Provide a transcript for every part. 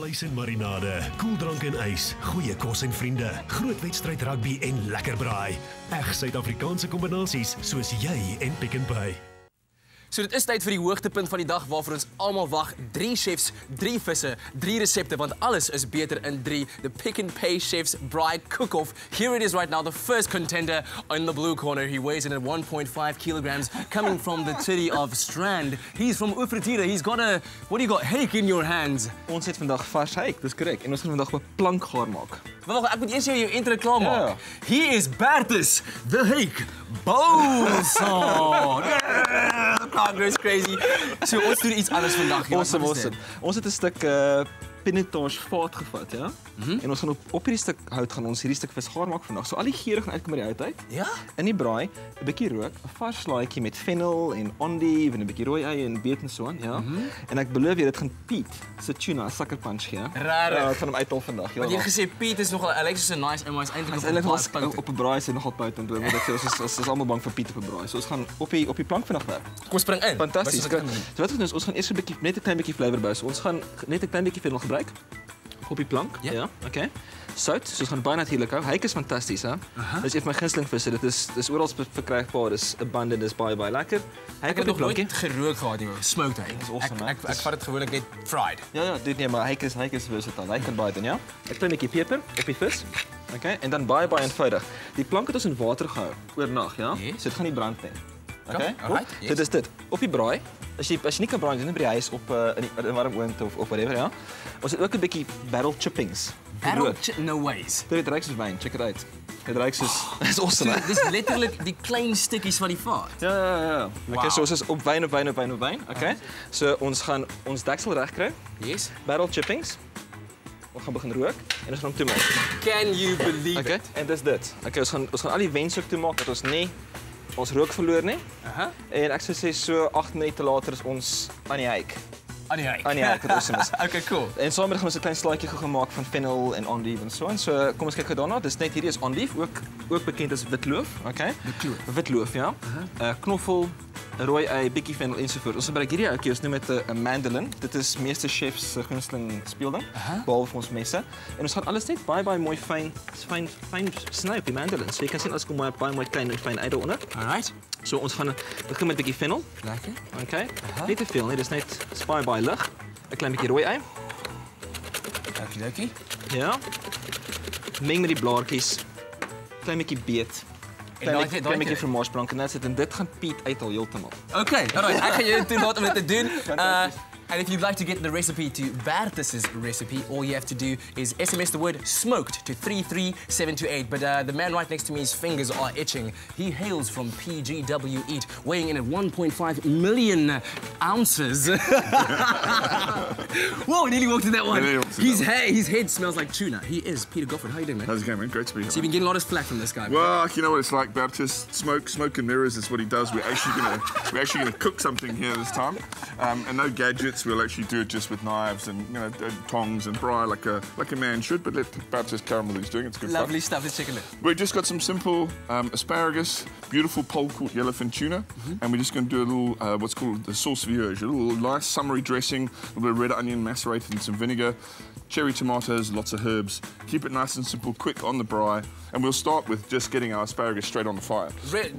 Vleis en marinade, koeldrank en ys, goeie kos en vriende, groot wedstryd rugby en lekker braai. Eg Suid-Afrikaanse kombinasies soos jy en Pick n Pay. So dit is tyd vir die hoogtepunt van die dag waarvoor ons almal wag. 3 chefs, 3 visse, 3 resepte want alles is beter in 3. The Pick n Pay Chef's Braai Cook-Off. Here it is right now, the first contender in the blue corner. He weighs in at 1.5 kilograms, coming from the city of Strand. He's from Overture. He's got a, what do you got, hake in your hands? Ons het vandag vars hake, dis korrek. En ons gaan vandag 'n plank gaar maak. Wag, ek moet eers jou intro klaar maak. Yeah. He is Bertus, the hake Basson. Crowd goes crazy. So ons doen iets anders vandag. Awesome. Ons het 'n stuk pinotage vaat gevat, ja? En ons gaan op hierdie stuk hout gaan ons hierdie stuk vis gaar maak vandag. So al die geure gaan uitkom by die hout uit. Ja? In die braai, 'n bietjie rook, 'n vars slaaitjie met fennel en endive en 'n bietjie rooi eie en beet en so aan, ja? En ek beloof jy dit gaan Piet se tuna sucker punch gee. Rarig. Ja, ek gaan hom uithaal vandag. Ja. Want jy het gesê Piet is nogal Alex is 'n nice en hy's eintlik op 'n braai se nogal potent. Moet ek sê ons is almal bang vir Piet op 'n braai. So ons gaan op die plank vandag werk. Kom spring in. Fantasties. So wat ons doen is ons gaan eers 'n bietjie net 'n klein bietjie flavour bou. So ons gaan net 'n klein bietjie fennel gebruik op die plank. Ja. Okay. Sout, so ons gaan baie natuurlik hou. Hake is fantasties, hè. Dis een van my gunsteling visse. Dit is oral verkrygbaar. Dis abundant, dis baie lekker. Hake op die plankie. Ek het nog nooit gerook gehad nie. Smoked hake. Dis awesome. Ek vat dit gewoonlik net fried. Ja, dit nee, maar hake is versatile. Hy kan baie doen, ja. 'n klein bietjie peper op die vis. Okay, en dan baie eenvoudig. Die plank het ons in water gehou oornag, ja. So dit gaan nie brand nie. Okay, yes. Dit is dit. Op die braai, as jy nie kan braai, doen by die huis op in 'n warm oond of whatever, ja. Ons het ook 'n bietjie barrel chippings. No ways. Dit ruik soos wyn, check it out. Dit ruik soos is awesome. So, dis letterlik die klein stukkies van die vaat. Ja. Okay, so ons is op wyn. Okay. So ons gaan ons deksel reg kry. Yes. Barrel chippings. Ons gaan begin rook en ons gaan hom toemaak. Can you believe it? En dis dit. Okay, ons gaan al die wens ook toemaak dat ons nie ons rook verloor nie. En ek sou sê so 8 minute later is ons aan die hake. Aan die hake, wat awesome is. Okay, cool. En saam met ons 'n klein slaaitjie gemaak van fennel en endive en so aan. So kom ons kyk gou daarna. Dis net hierdie is endive, ook bekend as witloof, okay? Witloof, ja. Knoffel, rooi ei, bietjie fennel ensovoorts. Ons gebruik hierdie ouetjie, ons noem dit 'n mandolin. Dit is meeste chefs se gunsteling speelding, behalwe ons messe. En ons gaan alles net baie mooi fyn sny op die mandolin. So jy kan sien as kom baie mooi klein en fyn uit daaronder. Alright. So ons gaan begin met 'n bietjie fennel. Lekker. Okay. Nie te veel nie, dis net baie lig. 'n klein bietjie rooi ei. Okie. Ja. Meng met die blaartjies. Klein bietjie beet. Klein bietjie vermaasbrank en dit gaan Piet uithaal heeltemal. Okay, alright. Ek gaan jou toelaat om dit te doen. And if you'd like to get the recipe to Bertus's recipe, all you have to do is SMS the word smoked to 33728. But the man right next to me, his fingers are itching. He hails from PGW Eat, weighing in at 1.5 million ounces. Whoa, nearly walked in that one. His head smells like tuna. He is Peter Goffe Wood. How you doing, man? How's it going, man? Great to be here. So you've been getting a lot of flack from this guy. Well, you know what it's like, Bertus. Smoke and mirrors is what he does. We're actually gonna cook something here this time, and no gadgets. We'll actually do it just with knives and tongs and braai like a man should. But let Bertus caramel he's doing. It's good fun. Lovely stuff. Let's check a look. We've just got some simple asparagus, beautiful pole caught yellowfin tuna, and we're just going to do a little what's called the sauce Vierge, a little nice summery dressing, a little bit of red onion macerated in some vinegar, cherry tomatoes, lots of herbs. Keep it nice and simple, quick on the braai, and we'll start with just getting our asparagus straight on the fire. Right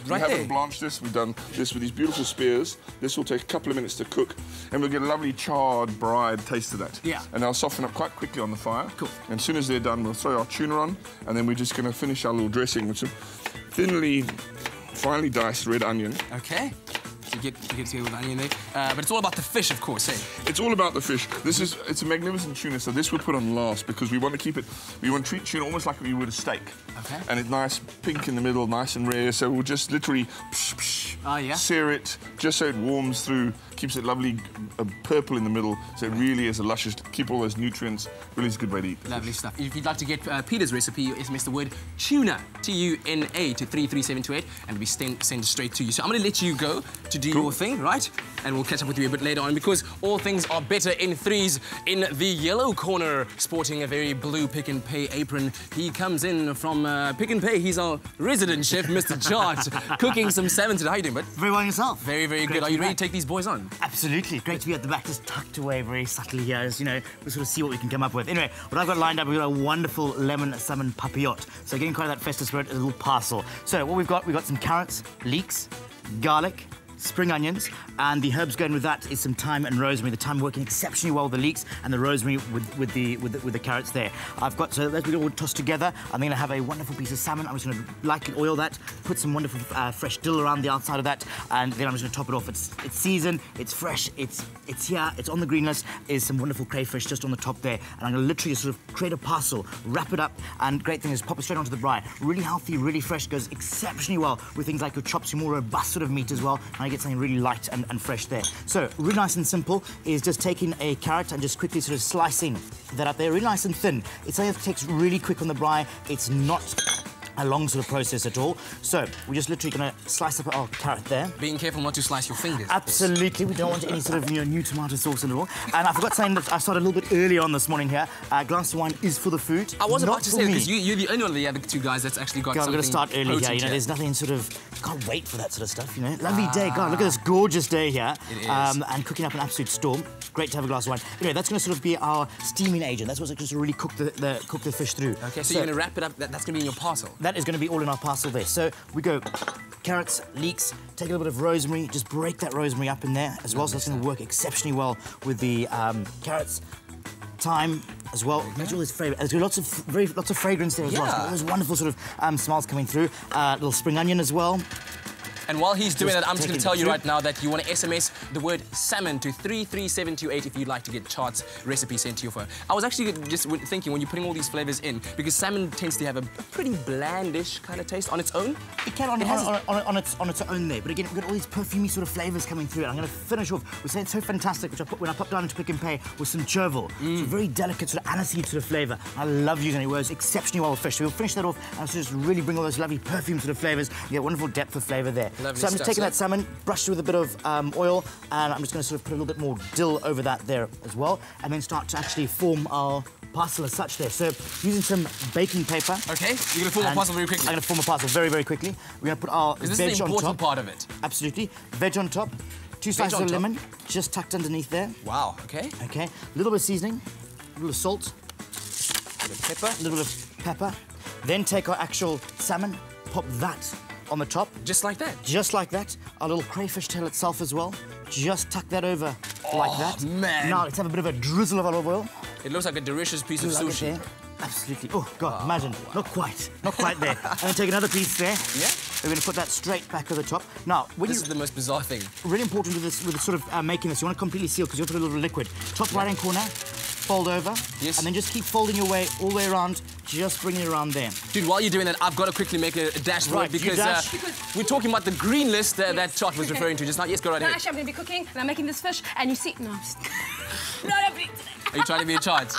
We there. haven't blanched this. We've done this with these beautiful spears. This will take a couple of minutes to cook, and we'll get a lovely charred, braaied taste of that. Yeah. And they'll soften up quite quickly on the fire. Cool. And as soon as they're done, we'll throw our tuna on, and then we're just going to finish our little dressing with some finely diced red onion. Okay. So you get to go with onion there. But it's all about the fish, of course, eh? It's all about the fish. It's a magnificent tuna, so this we'll put on last because we want to treat tuna almost like we would a steak. Okay. And it's nice pink in the middle, nice and rare, so we'll just literally sear it just so it warms through, keeps it lovely purple in the middle, so it really is a luscious, keep all those nutrients, really is a good way to eat. Lovely stuff. If you'd like to get Peter's recipe, you SMS the word tuna, T-U-N-A, to 33728, and we send it straight to you. So I'm going to let you go to do your thing, right? And we'll catch up with you a bit later on because all things are better in threes. In the yellow corner, sporting a very blue Pick n Pay apron, he comes in from Pick n Pay. He's our resident chef, Mr. Tjaart, cooking some salmon today. How are you doing, bud? Very well yourself. Very, very good. Are you ready to take these boys on? Absolutely. Great to be at the back, just tucked away very subtly here, as you know, we'll sort of see what we can come up with. Anyway, what I've got lined up, we've got a wonderful lemon salmon papillote. So getting quite that festive spirit, a little parcel. So what we've got some carrots, leeks, garlic, spring onions, and the herbs going with that is some thyme and rosemary. The thyme working exceptionally well with the leeks, and the rosemary with the carrots there. I've got, so that's all tossed together. I'm going to have a wonderful piece of salmon. I'm just going to lightly oil that, put some wonderful fresh dill around the outside of that, and then I'm just going to top it off. It's seasoned, it's fresh, it's here, it's on the green list. Is some wonderful crayfish just on the top there, and I'm going to literally sort of create a parcel, wrap it up, and great thing is pop it straight onto the braai. Really healthy, really fresh, goes exceptionally well with things like your chops, your more robust sort of meat as well, and I get something really light and fresh there. So, really nice and simple is just taking a carrot and just quickly sort of slicing that up there, really nice and thin. It's something that takes really quick on the braai. It's not a long sort of process at all. So, we're just literally going to slice up our carrot there. Being careful not to slice your fingers. Absolutely, we don't want any sort of new tomato sauce at all. And I forgot saying that I started a little bit early on this morning here. A glass of wine is for the food. I was not about to for say, me. because you're the only one of the other two guys that's actually got God, something we're going to start early here, potent you know, there's nothing sort of, can't wait for that sort of stuff, you know. Lovely day, God, look at this gorgeous day here. It is. And cooking up an absolute storm. Great to have a glass of wine. Anyway, that's going to sort of be our steaming agent. That's what's going to really cook the fish through. Okay, so you're going to wrap it up, that's going to be in your parcel. That is going to be all in our parcel there. So we go carrots, leeks, take a little bit of rosemary, just break that rosemary up in there as well. So that's going to work exceptionally well with the carrots. Thyme as well. Imagine all this flavour. There's lots of fragrance there as well. So those wonderful sort of smells coming through. Little spring onion as well. And while he's doing that, I'm just going to tell you right now that you want to SMS the word salmon to 33728 if you'd like to get Tjaart's recipe sent to your phone. I was actually just thinking when you're putting all these flavours in, because salmon tends to have a pretty blandish kind of taste on its own. It can on its own there, but again, we've got all these perfumey sort of flavours coming through. And I'm going to finish off with something so fantastic, which I put when I popped down into Pick n Pay with some chervil. It's a very delicate sort of aniseed sort of flavour. I love using it. It works exceptionally well with fish. So we'll finish that off and just really bring all those lovely perfume sort of flavours. You get wonderful depth of flavour there. Lovely so I'm just stuff, taking that salmon, brushed it with a bit of oil, and I'm just going to sort of put a little bit more dill over that there as well, and then start to actually form our parcel as such there. So using some baking paper. Okay, you're going to form a parcel very quickly. I'm going to form a parcel very, very quickly. We're going to put our veg on top. Is this the important part of it? Absolutely. Veg on top. 2 slices of lemon, just tucked underneath there. Wow, okay. Okay. A little bit of seasoning, a little of salt, A bit of pepper. a little bit of pepper. Then take our actual salmon, pop that on the top. Just like that? Just like that. Our little crayfish tail itself as well. Just tuck that over like that. Man. Now let's have a bit of a drizzle of olive oil. It looks like a delicious piece of Like it sushi. there. Absolutely. Oh, God, imagine. Wow. Not quite there. I'm going to take another piece there. Yeah? We're going to put that straight back over the top. Now, when This is the most bizarre thing. really important with this, sort of making this, you want to completely seal because you want to put a little liquid. Top right-hand corner, fold over. Yes. And then just keep folding your way all the way around, just bring it around there. Dude, while you're doing that, I've got to quickly make a dash for Right, it because you dash. we're talking about the green list that Tjaart was referring to just now. Yes, go right No, ahead. actually, I'm going to be cooking, and I'm making this fish, and you see... No, I'm just... No, don't be... Are you trying to be a Tjaart?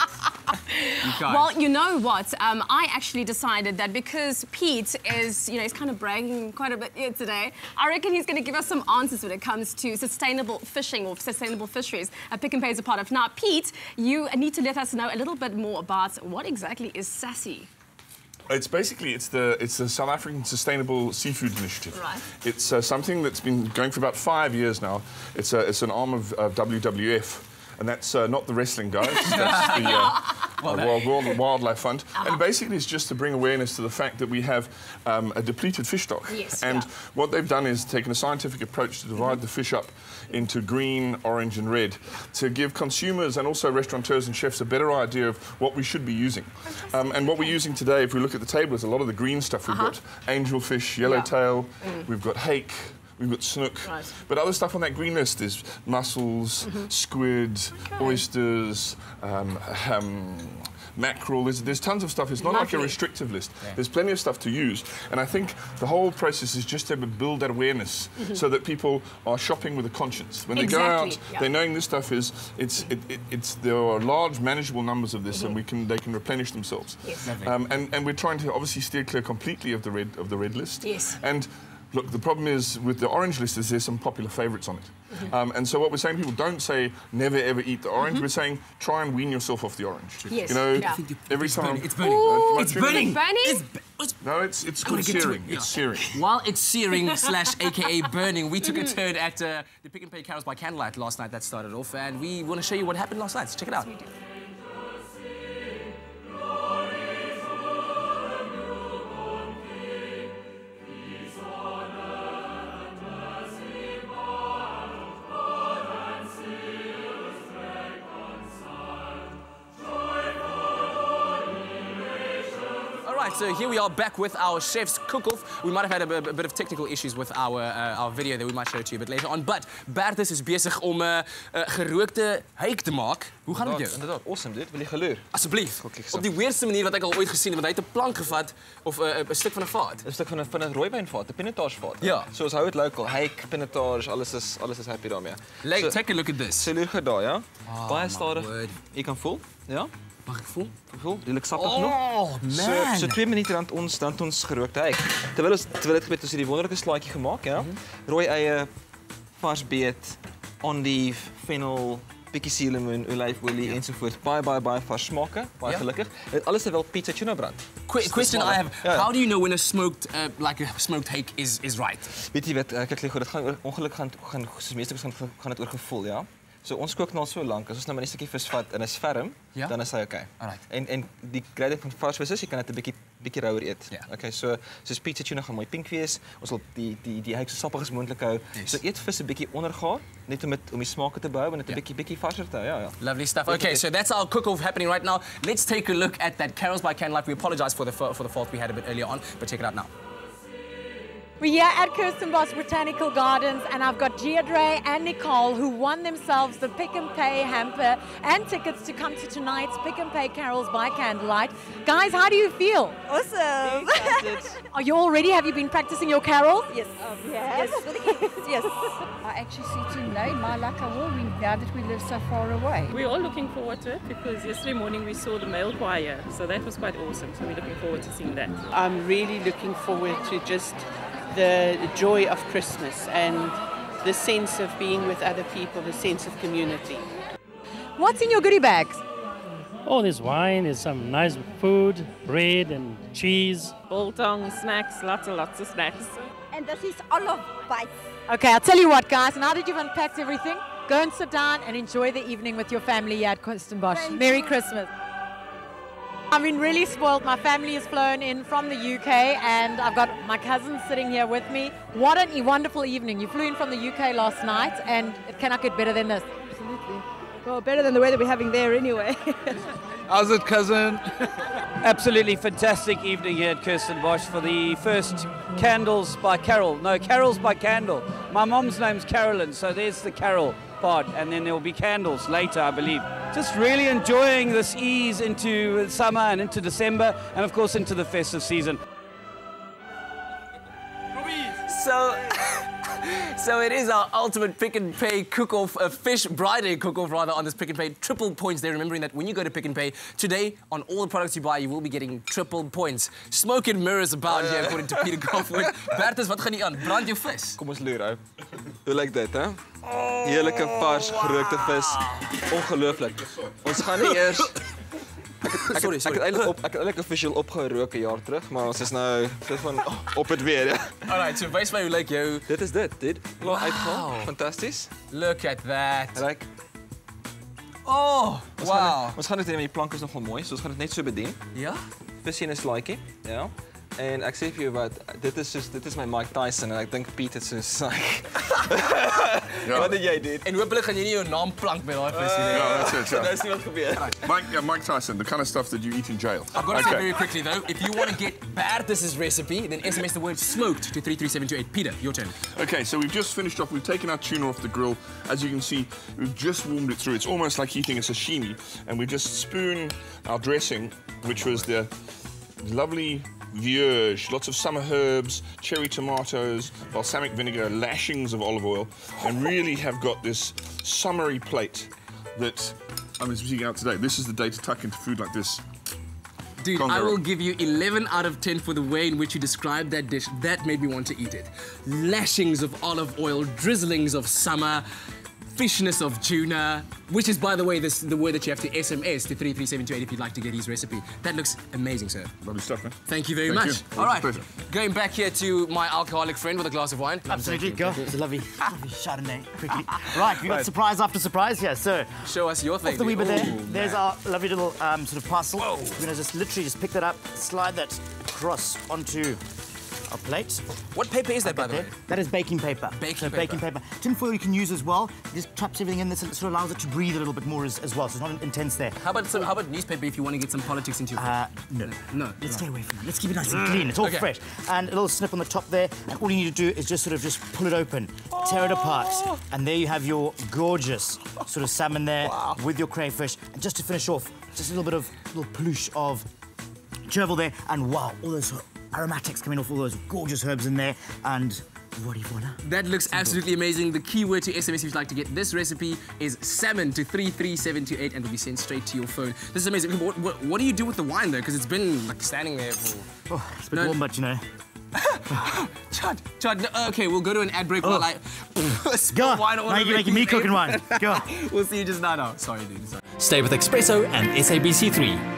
You can't. Well, you know what? I actually decided that because Pete is, you know, he's kind of bragging quite a bit here today, I reckon he's going to give us some answers when it comes to sustainable fishing or sustainable fisheries Pick n Pay is a part of. Now, Pete, you need to let us know a little bit more about what exactly is SASSI. It's basically the South African Sustainable Seafood Initiative. Right. It's something that's been going for about 5 years now. It's an arm of WWF. And that's not the wrestling guys, that's the World Wildlife Fund. And basically it's just to bring awareness to the fact that we have a depleted fish stock. Yes, and what they've done is taken a scientific approach to divide the fish up into green, orange and red to give consumers and also restaurateurs and chefs a better idea of what we should be using. And what we're using today, if we look at the table, is a lot of the green stuff. We've got angelfish, yellowtail, we've got hake, we've got snook, but other stuff on that green list is mussels, squid, oysters, mackerel. There's tons of stuff. It's not like a restrictive list. There's plenty of stuff to use, and I think the whole process is just to build that awareness so that people are shopping with a conscience. When they go out, they're knowing this stuff is there are large manageable numbers of this, and they can replenish themselves. And we're trying to obviously steer clear completely of the red list. Yes. And Look, the problem is with the orange list is there's some popular favourites on it. And so what we're saying, people don't say never ever eat the orange. We're saying try and wean yourself off the orange. Yes. You know, Yeah. every time. It's burning. Ooh, It's burning. Burning? No, it's called searing. It's searing. While it's searing / AKA burning, we took a turn at the Pick and Pay Carols by Candlelight last night that started off, and we want to show you what happened last night. So check it out. So here we are back with our chef's cook-off. We might have had a bit of technical issues with our video that we might show to you a bit later on. But Bertus is bezig om gerookte hake te maak. Hoe gaan het met jou? Inderdaad, awesome dude. Wil je geleur? Asseblief. Op die weirdste manier wat ek al ooit gesien het, want hy het 'n plank gevat of 'n stuk van 'n vaat. 'n stuk van 'n rooiwynvaat, 'n pinotagevaat. Ja. So ons hou dit local. Hake, pinotage, alles is happy daarmee. Like, take a look at this. So look goed daar, ja. Baie stadig. word. Jy kan voel, ja. Mag ek voel? Voel, redelijk sappig genoeg. Oh, man. So 2 minute dan ons gerookte hake. Terwyl dit gebeur, ons het die wonderlike slaaitjie gemaak, ja. Rooi eie, vars beet, endive, fennel, bietjie suurlemoen, olyfolie ensovoorts. Baie vars smake, baie gelukkig. Dit alles terwyl pizza tuna brand. Question I have, how do you know when a smoked hake is right? Weet jy wat, kyk gou, dit gaan ongelukkig gaan soos meeste gaan dit oor gevoel, ja. So ons kook nou al so lank, as ons nou maar 'n stukkie vis vat en hy's ferm, dan is hy okay. Alright. En die grading van vars vis is jy kan dit 'n bietjie rouer eet. Ja. Okay, so soos pizza tuna gaan mooi pink wees. Ons wil die hake so sappig as moontlik hou. Yes. So eet vis 'n bietjie ondergaar, net om die smake te behou en dit 'n bietjie varser te hou. Ja. Lovely stuff. Okay, so that's our cook-off happening right now. Let's take a look at that Carols by Candlelight. We apologize for the fault we had a bit earlier on, but check it out now. We're here at Kirstenbosch Botanical Gardens, and I've got Deirdre and Nicole, who won themselves the Pick and Pay hamper and tickets to come to tonight's Pick and Pay Carols by Candlelight. Guys, how do you feel? Awesome. Are you all ready? Have you been practicing your carols? Yes. Yes. I actually see tonight my luck are warming now that we live so far away. We're all looking forward to it because yesterday morning we saw the male choir, so that was quite awesome. So we're looking forward to seeing that. I'm really looking forward to just the joy of Christmas and the sense of being with other people, the sense of community. What's in your goodie bags? Oh, there's wine, there's some nice food, bread and cheese. Biltong, snacks, lots of snacks. And this is olive bites. Okay, I'll tell you what, guys, now that you've unpacked everything, go and sit down and enjoy the evening with your family here at Kirstenbosch. Merry Christmas. I've been really spoiled. My family has flown in from the UK and I've got my cousins sitting here with me. What a wonderful evening. You flew in from the UK last night and it cannot get better than this. Absolutely. Well, better than the weather we're having there anyway. How's it, cousin? Absolutely fantastic evening here at Kirstenbosch for the first Carols by Candle. My mom's name's Carolyn, so there's the carol part, and then there will be candles later, I believe. Just really enjoying this ease into summer and into December, and of course into the festive season. So it is our ultimate Pick and Pay cook-off, a Fish Braai cook-off rather, on this Pick and Pay. Triple points there, remembering that when you go to Pick and Pay, today, on all the products you buy, you will be getting triple points. Smoke and mirrors abound here, according to Peter Goffe Wood. Bertus, wat gaan nie aan? Brand jou vis. Kom ons loer, ou. Hoe lyk dit, hè? Heerlike vars gerookte vis. Ongelooflik. Ons gaan nie eers Ek het eintlik officieel opgerook 'n jaar terug, maar ons is nou soos van op dit weer, ja. Alright, so wys my hoe lyk jou. Dit is dit, dude. Uitgaan. Fantasties. Look at that. Ryk. Oh, wow. Ons gaan dit met die plank is nogal mooi, so ons gaan dit net so bedien. Ja? Visie in 'n slaaitjie, ja. En ek sê vir jou wat, dit is my Mike Tyson en ek dink Piet is soos Wat het jy dit? En hopelik gaan jy nie jou naam plank by daai vis nie. Yeah, that's it. Dis nie wat gebeur. Mike Tyson, the kind of stuff that you eat in jail. I've got to say very quickly though, if you want to get Bertus's recipe, then SMS the word smoked to 33728. Peter, your turn. Okay, so we've just finished off. We've taken our tuna off the grill. As you can see, we've just warmed it through. It's almost like eating a sashimi. And we just spoon our dressing, which was the lovely Vierge, lots of summer herbs, cherry tomatoes, balsamic vinegar, lashings of olive oil, and really have got this summery plate that I'm speaking out today. This is the day to tuck into food like this. Dude, Can't go I will wrong. give you 11 out of 10 for the way in which you described that dish. That made me want to eat it. Lashings of olive oil, drizzlings of summer, fishness of tuna, which is, by the way, the word that you have to SMS to 33728 if you'd like to get his recipe. That looks amazing, sir. Lovely stuff, man. Thank you very Thank much. you. All right, Pleasure. going back here to my alcoholic friend with a glass of wine. Absolutely, go. It's a lovely Chardonnay, quickly. Right, we've got surprise after surprise here, so... Show us your thing. Off the wee bit there, Ooh, there's man. our lovely little sort of parcel. We're going to just literally just pick that up, slide that across onto our plate. What paper is that, by the way? That is baking paper. Baking paper. Tin foil you can use as well. It just traps everything in this and it sort of allows it to breathe a little bit more as well, so it's not intense there. How about newspaper if you want to get some politics into your food? No. Let's stay away from that. Let's keep it nice and clean. It's all fresh. And a little snip on the top there, and all you need to do is just pull it open, tear it apart, and there you have your gorgeous sort of salmon there with your crayfish. And just to finish off, just a little ploosh of chervil there, and wow, all those aromatics coming off all those gorgeous herbs in there, and voila. That looks absolutely amazing. The key word to SMS if you'd like to get this recipe is salmon to 33728 and it'll be sent straight to your phone. This is amazing. What do you do with the wine though? Because it's been like standing there for... Oh, it's a bit warm, but you know. Chad, no, okay, we'll go to an ad break while I Go. wine all Now you're over making me you. cooking wine. Go. We'll see you just now. Sorry, dude. Sorry. Stay with eXpresso and SABC3.